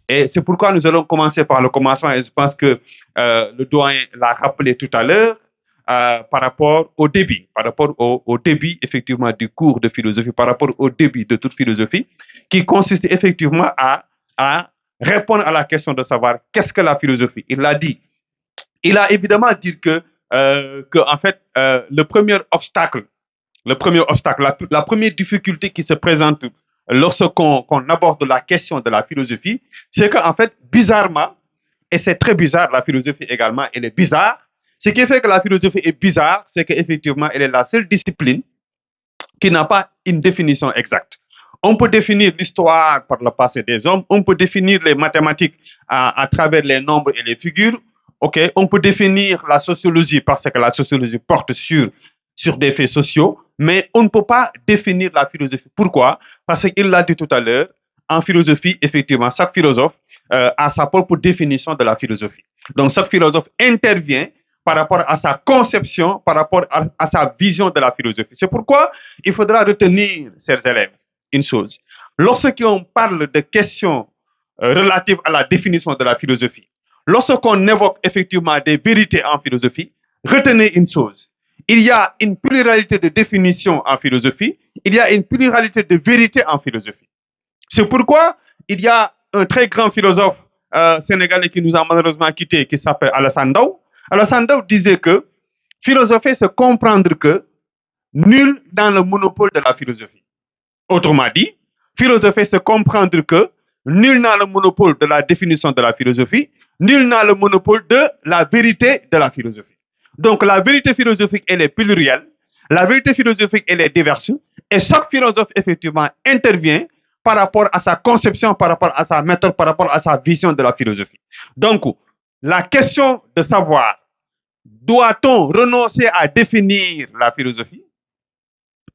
Et c'est pourquoi nous allons commencer par le commencement. Et je pense que le doyen l'a rappelé tout à l'heure par rapport au début, par rapport au début effectivement du cours de philosophie, par rapport au début de toute philosophie, qui consiste effectivement à répondre à la question de savoir qu'est-ce que la philosophie. Il l'a dit. Il a évidemment dit que en fait, la première difficulté qui se présente lorsqu'on aborde la question de la philosophie, c'est qu'en fait, bizarrement, et c'est très bizarre, la philosophie également, elle est bizarre. Ce qui fait que la philosophie est bizarre, c'est qu'effectivement, elle est la seule discipline qui n'a pas une définition exacte. On peut définir l'histoire par le passé des hommes, on peut définir les mathématiques à travers les nombres et les figures, ok, on peut définir la sociologie parce que la sociologie porte sur des faits sociaux, mais on ne peut pas définir la philosophie. Pourquoi? Parce qu'il l'a dit tout à l'heure, en philosophie, effectivement, chaque philosophe a sa propre définition de la philosophie. Donc, chaque philosophe intervient par rapport à sa conception, par rapport à sa vision de la philosophie. C'est pourquoi il faudra retenir, chers élèves, une chose. Lorsqu'on parle de questions relatives à la définition de la philosophie, lorsqu'on évoque effectivement des vérités en philosophie, retenez une chose. Il y a une pluralité de définitions en philosophie, il y a une pluralité de vérités en philosophie. C'est pourquoi il y a un très grand philosophe sénégalais qui nous a malheureusement quittés, qui s'appelle Alassane Ndao. Alassane Ndao disait que philosopher, c'est comprendre que nul dans le monopole de la philosophie. Autrement dit, philosopher, c'est comprendre que nul n'a le monopole de la définition de la philosophie, nul n'a le monopole de la vérité de la philosophie. Donc la vérité philosophique, elle est plurielle, la vérité philosophique, elle est diverse, et chaque philosophe, effectivement, intervient par rapport à sa conception, par rapport à sa méthode, par rapport à sa vision de la philosophie. Donc, la question de savoir, doit-on renoncer à définir la philosophie?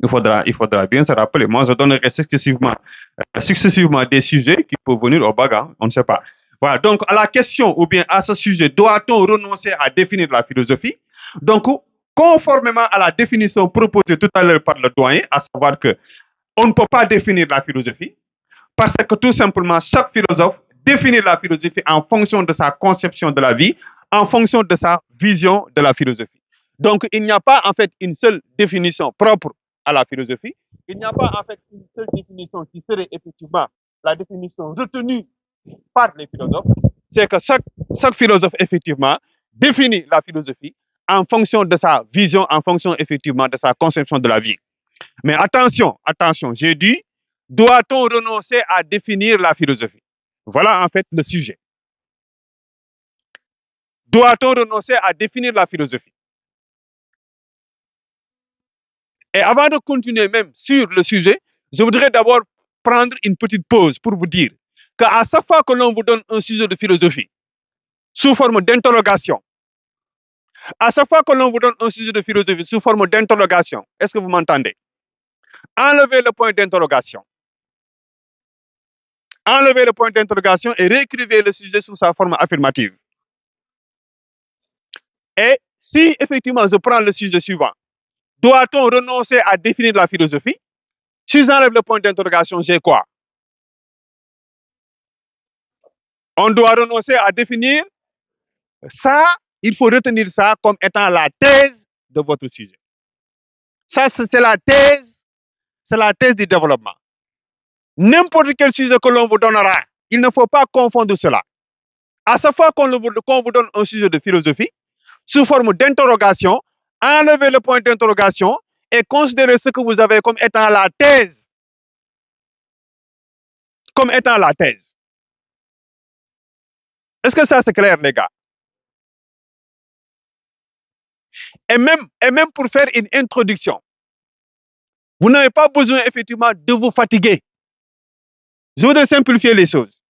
Il faudra bien se rappeler. Moi, je donnerai successivement des sujets qui peuvent venir au bagarre, on ne sait pas. Voilà, donc à la question ou bien à ce sujet, doit-on renoncer à définir la philosophie? Donc, conformément à la définition proposée tout à l'heure par le doyen, à savoir que on ne peut pas définir la philosophie, parce que tout simplement, chaque philosophe définit la philosophie en fonction de sa conception de la vie, en fonction de sa vision de la philosophie. Donc, il n'y a pas en fait une seule définition propre à la philosophie. Il n'y a pas en fait une seule définition qui serait effectivement la définition retenue par les philosophes. C'est que chaque philosophe effectivement définit la philosophie en fonction de sa vision, en fonction effectivement de sa conception de la vie. Mais attention, j'ai dit, doit-on renoncer à définir la philosophie? Voilà en fait le sujet. Doit-on renoncer à définir la philosophie? Et avant de continuer même sur le sujet, je voudrais d'abord prendre une petite pause pour vous dire qu'à chaque fois que l'on vous donne un sujet de philosophie sous forme d'interrogation, à chaque fois que l'on vous donne un sujet de philosophie sous forme d'interrogation, est-ce que vous m'entendez? Enlevez le point d'interrogation. Enlevez le point d'interrogation et réécrivez le sujet sous sa forme affirmative. Et si effectivement je prends le sujet suivant, doit-on renoncer à définir la philosophie? Si j'enlève le point d'interrogation, j'ai quoi? On doit renoncer à définir ça, il faut retenir ça comme étant la thèse de votre sujet. Ça, c'est la thèse du développement. N'importe quel sujet que l'on vous donnera, il ne faut pas confondre cela. À chaque fois qu'on vous donne un sujet de philosophie, sous forme d'interrogation, enlevez le point d'interrogation et considérez ce que vous avez comme étant la thèse. Comme étant la thèse. Est-ce que ça c'est clair, les gars? Et même pour faire une introduction, vous n'avez pas besoin effectivement de vous fatiguer. Je voudrais simplifier les choses.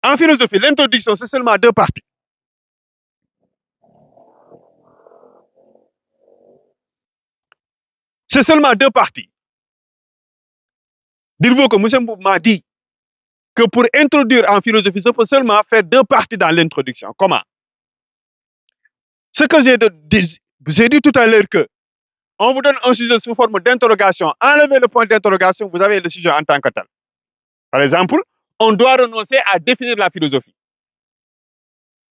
En philosophie, l'introduction, c'est seulement 2 parties. C'est seulement 2 parties. Dites-vous que M. Mboup m'a dit que pour introduire en philosophie, je peux seulement faire 2 parties dans l'introduction. Comment? Ce que j'ai dit tout à l'heure que on vous donne un sujet sous forme d'interrogation. Enlevez le point d'interrogation, vous avez le sujet en tant que tel. Par exemple, on doit renoncer à définir la philosophie.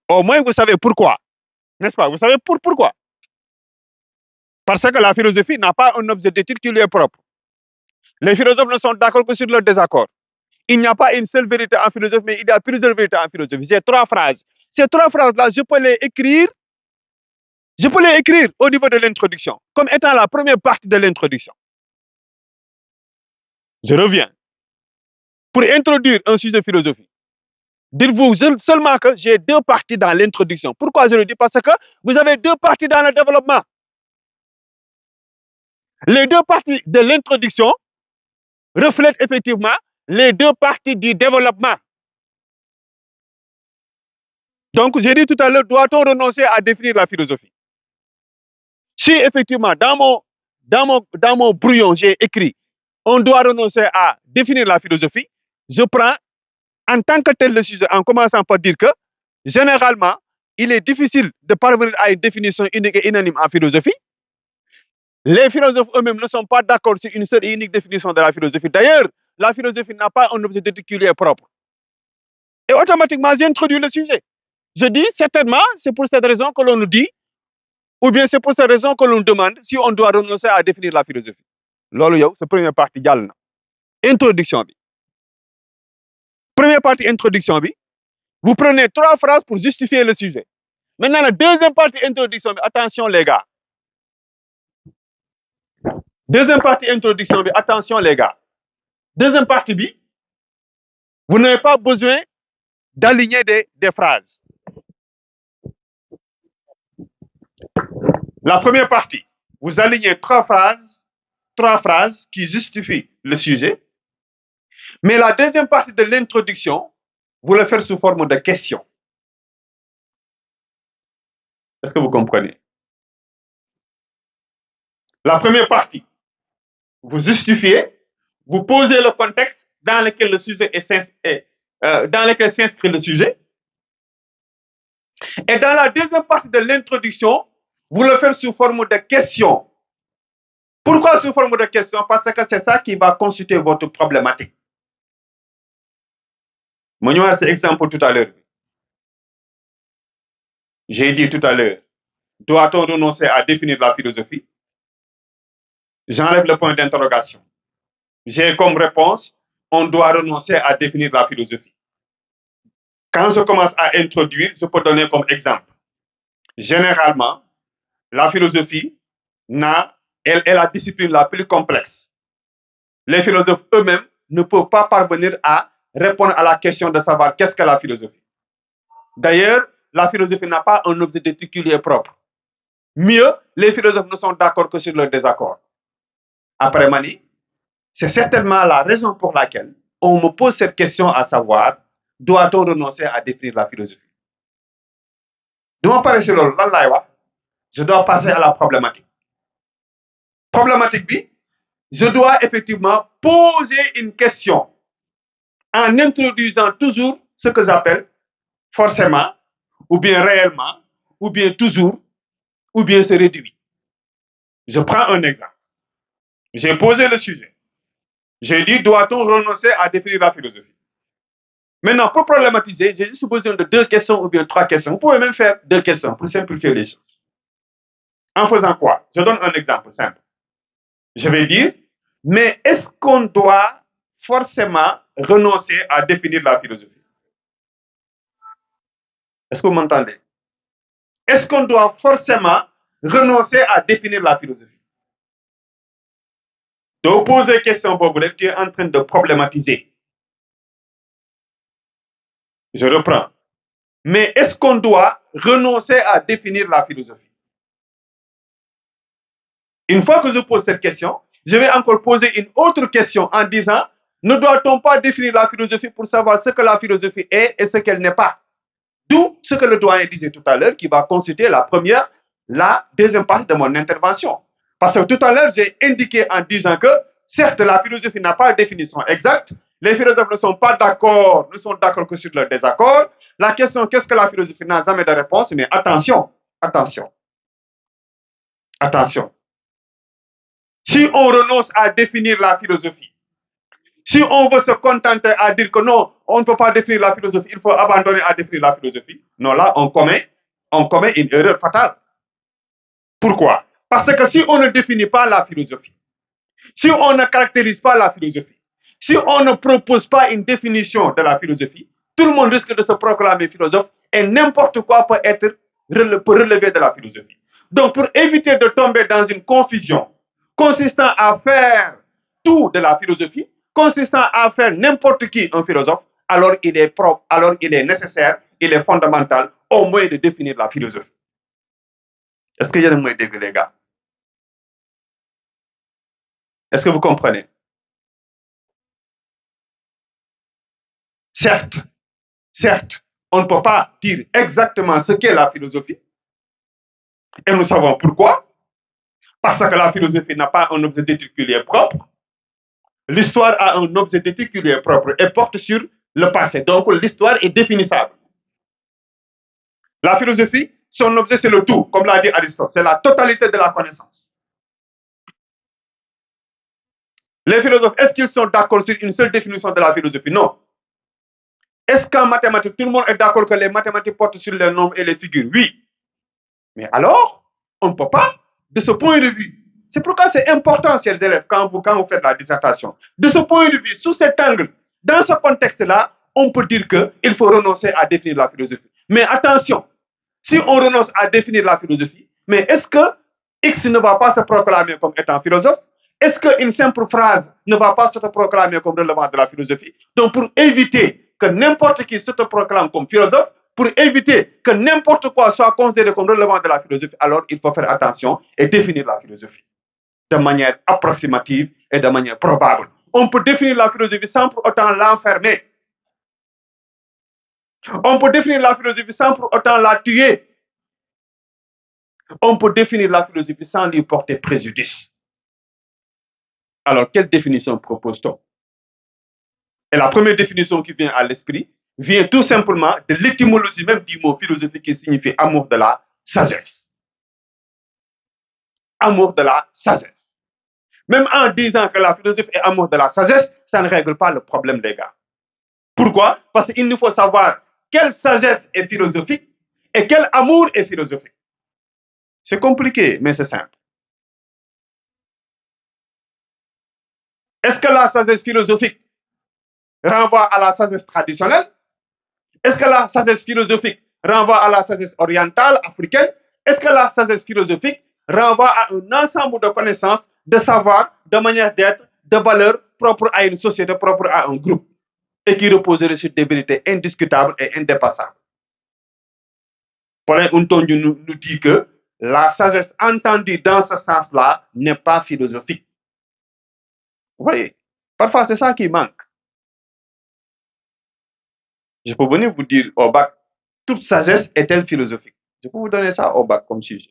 Au moins, vous savez pourquoi, n'est-ce pas? Vous savez pourquoi? Parce que la philosophie n'a pas un objet d'étude qui lui est propre. Les philosophes ne sont d'accord que sur leur désaccord. Il n'y a pas une seule vérité en philosophie, mais il y a plusieurs vérités en philosophie. C'est 3 phrases. Ces 3 phrases-là, je peux les écrire au niveau de l'introduction, comme étant la première partie de l'introduction. Je reviens. Pour introduire un sujet philosophique, dites-vous seulement que j'ai 2 parties dans l'introduction. Pourquoi je le dis? Parce que vous avez 2 parties dans le développement. Les 2 parties de l'introduction reflètent effectivement les 2 parties du développement. Donc, j'ai dit tout à l'heure, doit-on renoncer à définir la philosophie? Si effectivement, dans mon brouillon, j'ai écrit, on doit renoncer à définir la philosophie, je prends en tant que tel le sujet, en commençant par dire que, généralement, il est difficile de parvenir à une définition unique et unanime en philosophie. Les philosophes eux-mêmes ne sont pas d'accord sur une seule et unique définition de la philosophie. D'ailleurs, la philosophie n'a pas un objet d'étude propre. Et automatiquement, j'introduis le sujet. Je dis, certainement, c'est pour cette raison que l'on nous dit, ou bien c'est pour cette raison que l'on demande si on doit renoncer à définir la philosophie. Lolo yow, c'est première partie jàll na. Introduction bi. Première partie introduction bi. Vous prenez 3 phrases pour justifier le sujet. Maintenant, la deuxième partie introduction bi, attention les gars. Deuxième partie introduction bi, attention les gars. Deuxième partie bi, vous n'avez pas besoin d'aligner des phrases. La première partie, vous alignez 3 phrases qui justifient le sujet. Mais la deuxième partie de l'introduction, vous le faites sous forme de question. Est-ce que vous comprenez? La première partie, vous justifiez, vous posez le contexte dans lequel le sujet dans lequel s'inscrit le sujet. Et dans la deuxième partie de l'introduction, vous le faites sous forme de question. Pourquoi sous forme de question? Parce que c'est ça qui va constituer votre problématique. Je vais donner cet exemple tout à l'heure. J'ai dit tout à l'heure, doit-on renoncer à définir la philosophie? J'enlève le point d'interrogation. J'ai comme réponse, on doit renoncer à définir la philosophie. Quand je commence à introduire, je peux donner comme exemple. Généralement, la philosophie est la discipline la plus complexe. Les philosophes eux-mêmes ne peuvent pas parvenir à répondre à la question de savoir qu'est-ce que la philosophie. D'ailleurs, la philosophie n'a pas un objet d'étude qui lui est propre. Mieux, les philosophes ne sont d'accord que sur leur désaccord. Après Mani, c'est certainement la raison pour laquelle on me pose cette question à savoir, doit-on renoncer à définir la philosophie? Je dois passer à la problématique. Problématique B, je dois effectivement poser une question en introduisant toujours ce que j'appelle forcément, ou bien réellement, ou bien toujours, ou bien c'est réduit. Je prends un exemple. J'ai posé le sujet. J'ai dit, doit-on renoncer à définir la philosophie? Maintenant, pour problématiser, j'ai juste besoin de 2 questions ou bien 3 questions. Vous pouvez même faire 2 questions pour simplifier les choses. En faisant quoi? Je donne un exemple simple. Je vais dire, mais est-ce qu'on doit forcément renoncer à définir la philosophie? Est-ce que vous m'entendez? Est-ce qu'on doit forcément renoncer à définir la philosophie? Donc, poser question, tu es en train de problématiser. Je reprends. Mais est-ce qu'on doit renoncer à définir la philosophie? Une fois que je pose cette question, je vais encore poser une autre question en disant, ne doit-on pas définir la philosophie pour savoir ce que la philosophie est et ce qu'elle n'est pas? D'où ce que le doyen disait tout à l'heure, qui va constituer la deuxième partie de mon intervention. Parce que tout à l'heure, j'ai indiqué en disant que, certes, la philosophie n'a pas de définition exacte, les philosophes ne sont pas d'accord, ne sont d'accord que sur leur désaccord. La question, qu'est-ce que la philosophie, n'a jamais de réponse, mais attention. Si on renonce à définir la philosophie, Si on veut se contenter à dire que non, on ne peut pas définir la philosophie, il faut abandonner à définir la philosophie, non, là, on commet une erreur fatale. Pourquoi? Parce que si on ne définit pas la philosophie, si on ne caractérise pas la philosophie, si on ne propose pas une définition de la philosophie, tout le monde risque de se proclamer philosophe et n'importe quoi peut relever de la philosophie. Donc, pour éviter de tomber dans une confusion consistant à faire tout de la philosophie, consistant à faire n'importe qui un philosophe, alors il est propre, alors il est nécessaire, il est fondamental au moins de définir la philosophie. Est-ce que y a un moyen de les gars? Est-ce que vous comprenez? Certes, certes, on ne peut pas dire exactement ce qu'est la philosophie, et nous savons pourquoi. Parce que la philosophie n'a pas un objet d'étude qui lui est propre. L'histoire a un objet d'étude qui lui est propre et porte sur le passé. Donc l'histoire est définissable. La philosophie, son objet, c'est le tout, comme l'a dit Aristote. C'est la totalité de la connaissance. Les philosophes, est-ce qu'ils sont d'accord sur une seule définition de la philosophie? Non. Est-ce qu'en mathématiques, tout le monde est d'accord que les mathématiques portent sur les nombres et les figures? Oui. Mais alors, on ne peut pas, de ce point de vue. C'est pourquoi c'est important, chers élèves, quand vous faites la dissertation. De ce point de vue, sous cet angle, dans ce contexte-là, on peut dire qu'il faut renoncer à définir la philosophie. Mais attention, si on renonce à définir la philosophie, mais est-ce que X ne va pas se proclamer comme étant philosophe? Est-ce qu'une simple phrase ne va pas se proclamer comme relevant de la philosophie? Donc, pour éviter que n'importe qui se proclame comme philosophe, pour éviter que n'importe quoi soit considéré comme relevant de la philosophie, alors il faut faire attention et définir la philosophie de manière approximative et de manière probable. On peut définir la philosophie sans pour autant l'enfermer. On peut définir la philosophie sans pour autant la tuer. On peut définir la philosophie sans lui porter préjudice. Alors, quelle définition propose-t-on? Et la première définition qui vient à l'esprit vient tout simplement de l'étymologie même du mot philosophie qui signifie amour de la sagesse. Amour de la sagesse. Même en disant que la philosophie est amour de la sagesse, ça ne règle pas le problème, les gars. Pourquoi? Parce qu'il nous faut savoir quelle sagesse est philosophique et quel amour est philosophique. C'est compliqué, mais c'est simple. Est-ce que la sagesse philosophique renvoie à la sagesse traditionnelle? Est-ce que la sagesse philosophique renvoie à la sagesse orientale, africaine? Est-ce que la sagesse philosophique renvoie à un ensemble de connaissances, de savoirs, de manières d'être, de valeurs propres à une société, propres à un groupe, et qui reposerait sur des vérités indiscutables et indépassables? Paulin Untonju nous dit que la sagesse entendue dans ce sens-là n'est pas philosophique. Vous voyez, parfois c'est ça qui manque. Je peux venir vous dire au bac, toute sagesse est-elle philosophique? Je peux vous donner ça au bac comme sujet.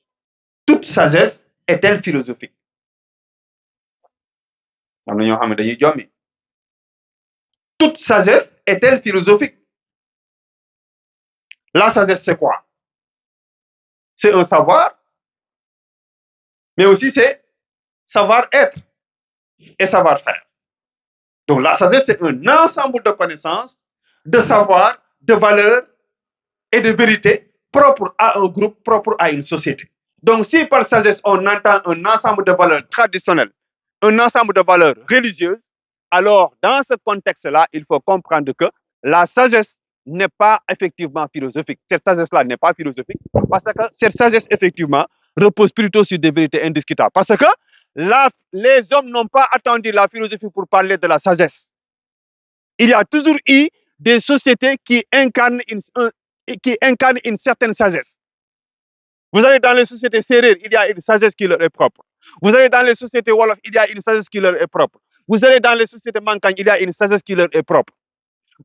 Toute sagesse est-elle philosophique? Toute sagesse est-elle philosophique? La sagesse, c'est quoi? C'est un savoir, mais aussi c'est savoir-être et savoir-faire. Donc la sagesse, c'est un ensemble de connaissances, de savoirs, de valeurs et de vérités propres à un groupe, propres à une société. Donc si par sagesse, on entend un ensemble de valeurs traditionnelles, un ensemble de valeurs religieuses, alors dans ce contexte-là, il faut comprendre que la sagesse n'est pas effectivement philosophique. Cette sagesse-là n'est pas philosophique parce que cette sagesse, effectivement, repose plutôt sur des vérités indiscutables. Parce que les hommes n'ont pas attendu la philosophie pour parler de la sagesse. Il y a toujours eu des sociétés qui incarnent une certaine sagesse. Vous allez dans les sociétés sérieuses, il y a une sagesse qui leur est propre. Vous allez dans les sociétés Wolof, il y a une sagesse qui leur est propre. Vous allez dans les sociétés Mankagne, il y a une sagesse qui leur est propre.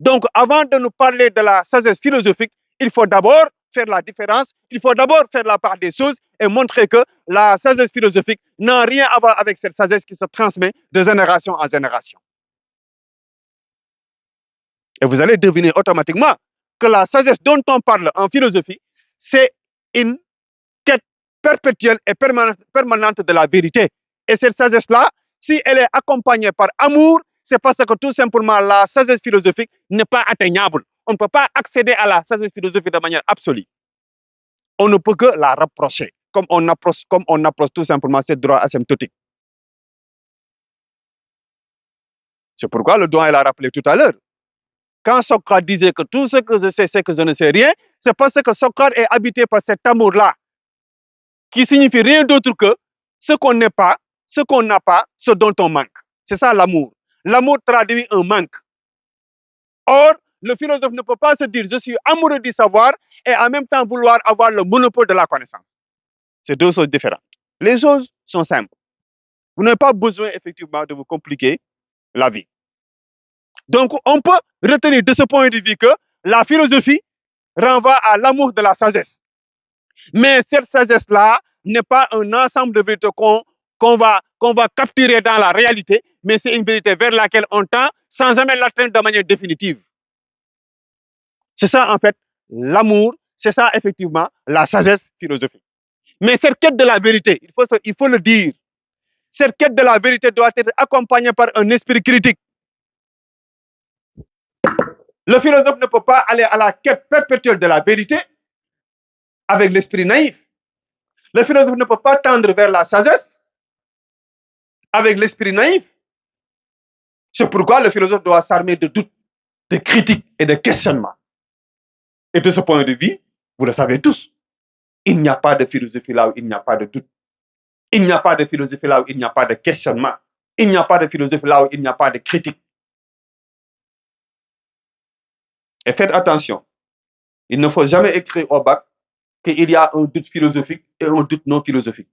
Donc, avant de nous parler de la sagesse philosophique, il faut d'abord faire la différence, il faut d'abord faire la part des choses et montrer que la sagesse philosophique n'a rien à voir avec cette sagesse qui se transmet de génération en génération. Et vous allez deviner automatiquement que la sagesse dont on parle en philosophie, c'est une quête perpétuelle et permanente de la vérité. Et cette sagesse-là, si elle est accompagnée par amour, c'est parce que tout simplement la sagesse philosophique n'est pas atteignable. On ne peut pas accéder à la sagesse philosophique de manière absolue. On ne peut que la rapprocher, comme on approche tout simplement ces droits asymptotiques. C'est pourquoi le doyen l'a rappelé tout à l'heure. Quand Socrate disait que tout ce que je sais, c'est que je ne sais rien, c'est parce que Socrate est habité par cet amour-là, qui signifie rien d'autre que ce qu'on n'est pas, ce qu'on n'a pas, ce dont on manque. C'est ça l'amour. L'amour traduit un manque. Or, le philosophe ne peut pas se dire je suis amoureux du savoir et en même temps vouloir avoir le monopole de la connaissance. C'est deux choses différentes. Les choses sont simples. Vous n'avez pas besoin effectivement de vous compliquer la vie. Donc, on peut retenir de ce point de vue que la philosophie renvoie à l'amour de la sagesse. Mais cette sagesse-là n'est pas un ensemble de vérités qu'on va capturer dans la réalité, mais c'est une vérité vers laquelle on tend sans jamais l'atteindre de manière définitive. C'est ça, en fait, l'amour, c'est ça, effectivement, la sagesse philosophique. Mais cette quête de la vérité, il faut le dire, cette quête de la vérité doit être accompagnée par un esprit critique. Le philosophe ne peut pas aller à la quête perpétuelle de la vérité avec l'esprit naïf. Le philosophe ne peut pas tendre vers la sagesse avec l'esprit naïf. C'est pourquoi le philosophe doit s'armer de doutes, de critiques et de questionnements. Et de ce point de vue, vous le savez tous, il n'y a pas de philosophie là où il n'y a pas de doute. Il n'y a pas de philosophie là où il n'y a pas de questionnement. Il n'y a pas de philosophie là où il n'y a pas de critique. Et faites attention, il ne faut jamais écrire au bac qu'il y a un doute philosophique et un doute non philosophique.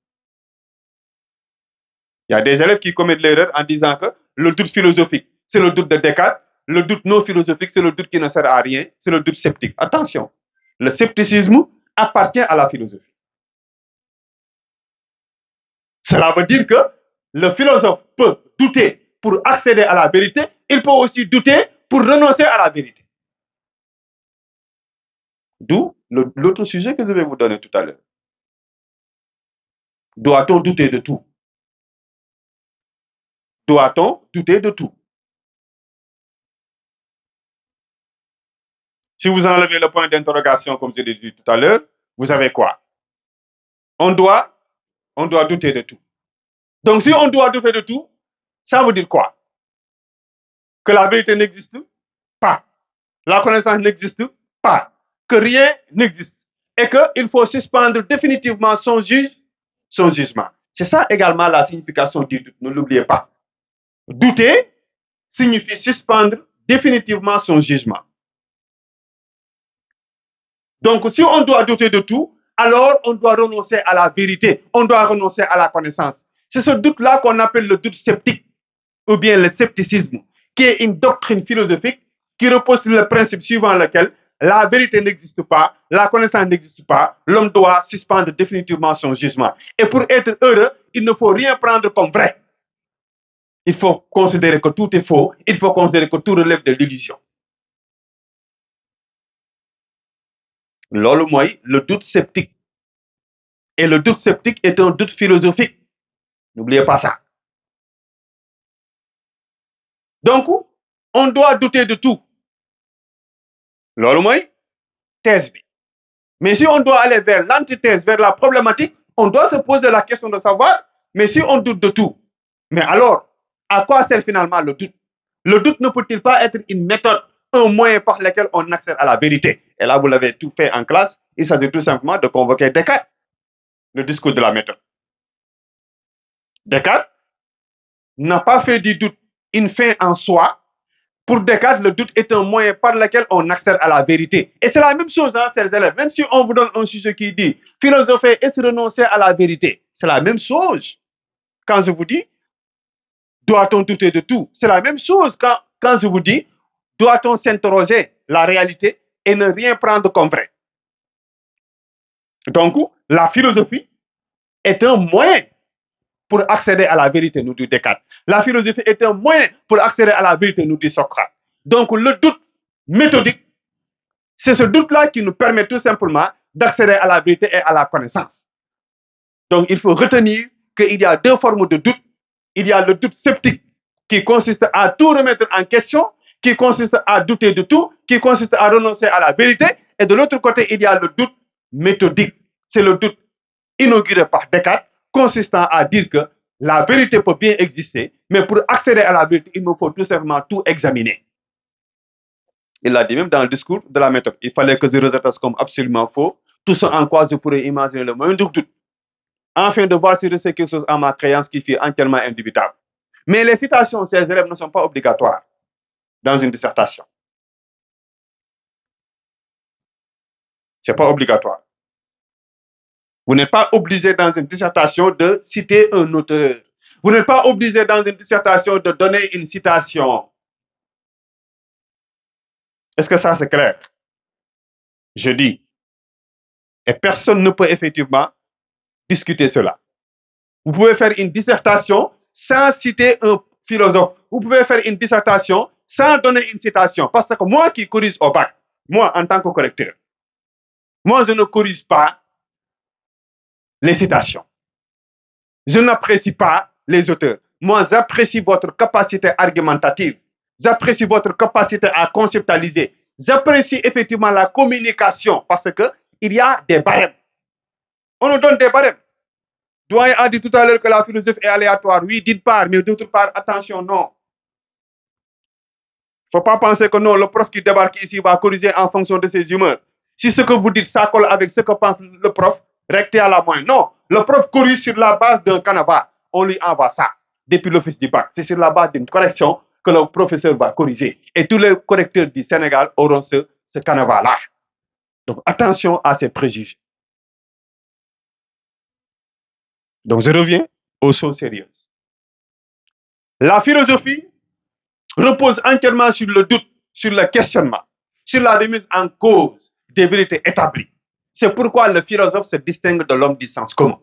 Il y a des élèves qui commettent l'erreur en disant que le doute philosophique, c'est le doute de Descartes, le doute non philosophique, c'est le doute qui ne sert à rien, c'est le doute sceptique. Attention, le scepticisme appartient à la philosophie. Cela veut dire que le philosophe peut douter pour accéder à la vérité, il peut aussi douter pour renoncer à la vérité. D'où l'autre sujet que je vais vous donner tout à l'heure. Doit-on douter de tout? Doit-on douter de tout? Si vous enlevez le point d'interrogation, comme je l'ai dit tout à l'heure, vous avez quoi? On doit douter de tout. Donc, si on doit douter de tout, ça veut dire quoi? Que la vérité n'existe pas. La connaissance n'existe pas. Que rien n'existe. Et qu'il faut suspendre définitivement son jugement. C'est ça également la signification du doute, ne l'oubliez pas. Douter signifie suspendre définitivement son jugement. Donc, si on doit douter de tout, alors on doit renoncer à la vérité, on doit renoncer à la connaissance. C'est ce doute-là qu'on appelle le doute sceptique, ou bien le scepticisme, qui est une doctrine philosophique qui repose sur le principe suivant lequel la vérité n'existe pas, la connaissance n'existe pas, l'homme doit suspendre définitivement son jugement. Et pour être heureux, il ne faut rien prendre comme vrai. Il faut considérer que tout est faux, il faut considérer que tout relève de l'illusion. Lolo moi, le doute sceptique. Et le doute sceptique est un doute philosophique. N'oubliez pas ça. Donc, on doit douter de tout. Lolo moi, thèse. Mais si on doit aller vers l'antithèse, vers la problématique, on doit se poser la question de savoir, mais si on doute de tout, mais alors, à quoi sert finalement le doute? Le doute ne peut-il pas être une méthode, un moyen par lequel on accède à la vérité? Et là, vous l'avez tout fait en classe, il s'agit tout simplement de convoquer Descartes, le discours de la méthode. Descartes n'a pas fait du doute une fin en soi. Pour Descartes, le doute est un moyen par lequel on accède à la vérité. Et c'est la même chose, hein, chers élèves. Même si on vous donne un sujet qui dit philosopher et se renoncer à la vérité, c'est la même chose. Quand je vous dis, doit-on douter de tout? C'est la même chose quand je vous dis, doit-on s'interroger la réalité et ne rien prendre comme vrai? Donc, la philosophie est un moyen pour accéder à la vérité, nous dit Descartes. La philosophie est un moyen pour accéder à la vérité, nous dit Socrate. Donc, le doute méthodique, c'est ce doute-là qui nous permet tout simplement d'accéder à la vérité et à la connaissance. Donc, il faut retenir qu'il y a deux formes de doute. Il y a le doute sceptique qui consiste à tout remettre en question, qui consiste à douter de tout, qui consiste à renoncer à la vérité. Et de l'autre côté, il y a le doute méthodique. C'est le doute inauguré par Descartes, consistant à dire que la vérité peut bien exister, mais pour accéder à la vérité, il me faut tout simplement tout examiner. Il l'a dit même dans le discours de la méthode. Il fallait que je rejette comme absolument faux tout ce en quoi je pourrais imaginer le moindre doute, afin de voir si je sais quelque chose en ma créance qui fait entièrement indubitable. Mais les citations, ces élèves ne sont pas obligatoires dans une dissertation. Ce n'est pas obligatoire. Vous n'êtes pas obligé dans une dissertation de citer un auteur. Vous n'êtes pas obligé dans une dissertation de donner une citation. Est-ce que ça c'est clair? Je dis. Et personne ne peut effectivement discuter cela. Vous pouvez faire une dissertation sans citer un philosophe. Vous pouvez faire une dissertation sans donner une citation. Parce que moi qui corrige au bac, moi en tant que correcteur, moi je ne corrige pas les citations. Je n'apprécie pas les auteurs. Moi, j'apprécie votre capacité argumentative. J'apprécie votre capacité à conceptualiser. J'apprécie effectivement la communication parce qu'il y a des barèmes. On nous donne des barèmes. Doyen a dit tout à l'heure que la philosophie est aléatoire. Oui, d'une part, mais d'autre part, attention, non. Il ne faut pas penser que non, le prof qui débarque ici va corriger en fonction de ses humeurs. Si ce que vous dites, ça colle avec ce que pense le prof, rectez à la moindre. Non, le prof corrige sur la base d'un canevas. On lui envoie ça depuis l'office du bac. C'est sur la base d'une correction que le professeur va corriger. Et tous les correcteurs du Sénégal auront ce canevas-là. Donc attention à ces préjugés. Donc je reviens aux choses sérieuses. La philosophie repose entièrement sur le doute, sur le questionnement, sur la remise en cause des vérités établies. C'est pourquoi le philosophe se distingue de l'homme du sens commun.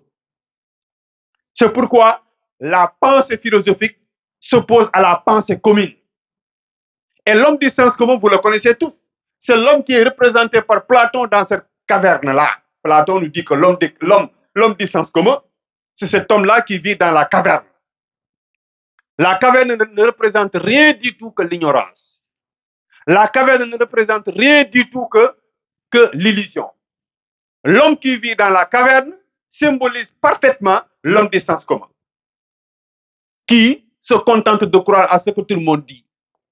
C'est pourquoi la pensée philosophique s'oppose à la pensée commune. Et l'homme du sens commun, vous le connaissez tous, c'est l'homme qui est représenté par Platon dans cette caverne-là. Platon nous dit que l'homme du sens commun, c'est cet homme-là qui vit dans la caverne. La caverne ne représente rien du tout que l'ignorance. La caverne ne représente rien du tout que l'illusion. L'homme qui vit dans la caverne symbolise parfaitement l'homme du sens commun, qui se contente de croire à ce que tout le monde dit,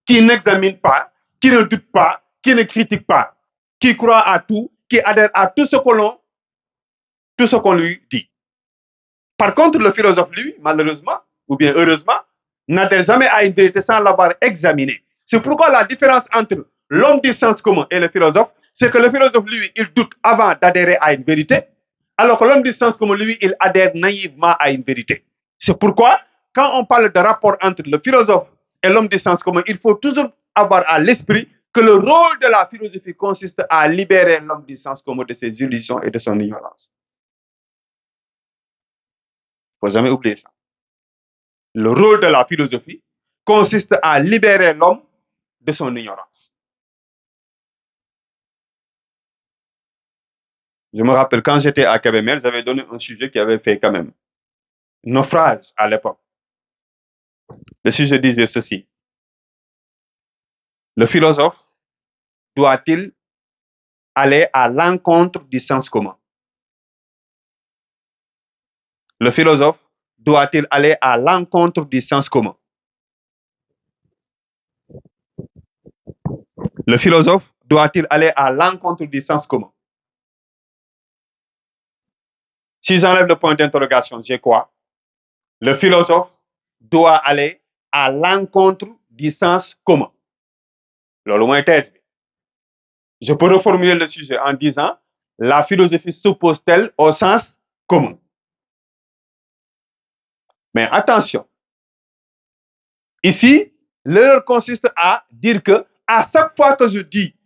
qui n'examine pas, qui ne doute pas, qui ne critique pas, qui croit à tout, qui adhère à tout ce qu'on lui dit. Par contre, le philosophe, lui, malheureusement, ou bien heureusement, n'adhère jamais à une vérité sans l'avoir examinée. C'est pourquoi la différence entre l'homme du sens commun et le philosophe, c'est que le philosophe, lui, il doute avant d'adhérer à une vérité, alors que l'homme du sens commun, lui, il adhère naïvement à une vérité. C'est pourquoi, quand on parle de rapport entre le philosophe et l'homme du sens commun, il faut toujours avoir à l'esprit que le rôle de la philosophie consiste à libérer l'homme du sens commun de ses illusions et de son ignorance. Il ne faut jamais oublier ça. Le rôle de la philosophie consiste à libérer l'homme de son ignorance. Je me rappelle, quand j'étais à Kébémer, j'avais donné un sujet qui avait fait quand même naufrage à l'époque. Le sujet disait ceci. Le philosophe doit-il aller à l'encontre du sens commun? Le philosophe doit-il aller à l'encontre du sens commun? Le philosophe doit-il aller à l'encontre du sens commun? Si j'enlève le point d'interrogation, j'ai quoi? Le philosophe doit aller à l'encontre du sens commun. Loolu mooy thèse bi. Je peux reformuler le sujet en disant la philosophie s'oppose-t-elle au sens commun? Mais attention, ici, l'erreur consiste à dire que à chaque fois que je dis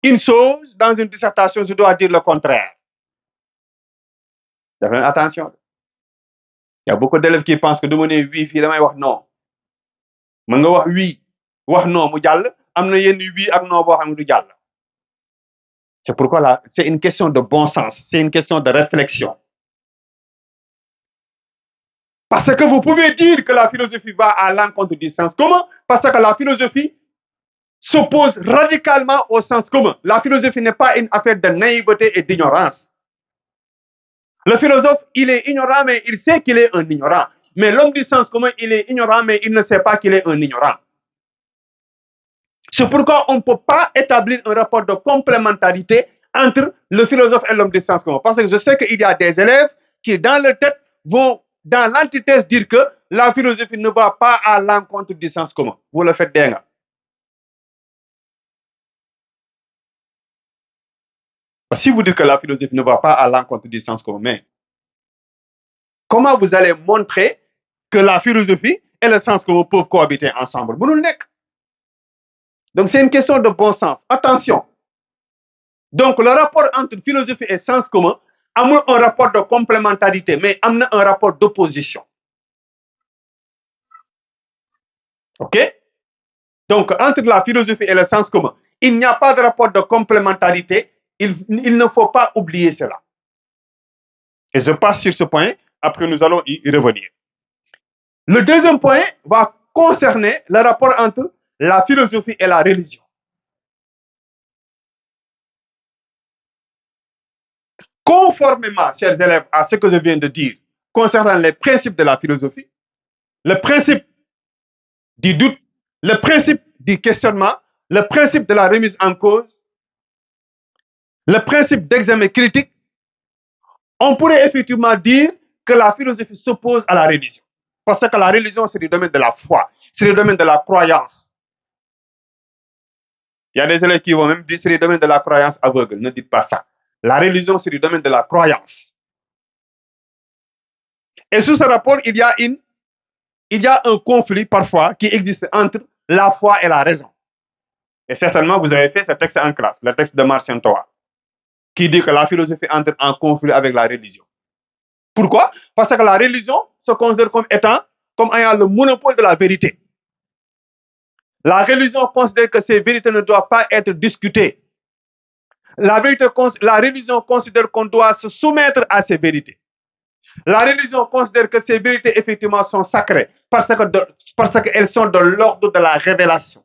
une chose dans une dissertation, je dois dire le contraire. Attention. Il y a beaucoup d'élèves qui pensent que de mon oui, fii damay wax non. Mën nga wax oui, wax non mu jàll, am na yenn oui ak non boo xam ne du jàll. C'est pourquoi là, c'est une question de bon sens, c'est une question de réflexion. Parce que vous pouvez dire que la philosophie va à l'encontre du sens commun, parce que la philosophie s'oppose radicalement au sens commun. La philosophie n'est pas une affaire de naïveté et d'ignorance. Le philosophe, il est ignorant, mais il sait qu'il est un ignorant. Mais l'homme du sens commun, il est ignorant, mais il ne sait pas qu'il est un ignorant. C'est pourquoi on ne peut pas établir un rapport de complémentarité entre le philosophe et l'homme du sens commun. Parce que je sais qu'il y a des élèves qui, dans leur tête, vont, dans l'antithèse, dire que la philosophie ne va pas à l'encontre du sens commun. Vous le faites dingue. Si vous dites que la philosophie ne va pas à l'encontre du sens commun, mais comment vous allez montrer que la philosophie et le sens commun peuvent cohabiter ensemble? Donc c'est une question de bon sens. Attention. Donc le rapport entre philosophie et sens commun a un rapport de complémentarité, mais a un rapport d'opposition. OK? Donc entre la philosophie et le sens commun, il n'y a pas de rapport de complémentarité. Il ne faut pas oublier cela. Et je passe sur ce point, après nous allons y revenir. Le deuxième point va concerner le rapport entre la philosophie et la religion. Conformément, chers élèves, à ce que je viens de dire concernant les principes de la philosophie, le principe du doute, le principe du questionnement, le principe de la remise en cause, le principe d'examen critique, on pourrait effectivement dire que la philosophie s'oppose à la religion. Parce que la religion, c'est le domaine de la foi, c'est le domaine de la croyance. Il y a des élèves qui vont même dire que c'est le domaine de la croyance aveugle. Ne dites pas ça. La religion, c'est le domaine de la croyance. Et sous ce rapport, il y a un conflit parfois qui existe entre la foi et la raison. Et certainement, vous avez fait ce texte en classe, le texte de Marcien Toa, qui dit que la philosophie entre en conflit avec la religion. Pourquoi? Parce que la religion se considère comme ayant le monopole de la vérité. La religion considère que ces vérités ne doivent pas être discutées. La religion considère qu'on doit se soumettre à ces vérités. La religion considère que ces vérités, effectivement, sont sacrées parce qu'elles sont de l'ordre de la révélation.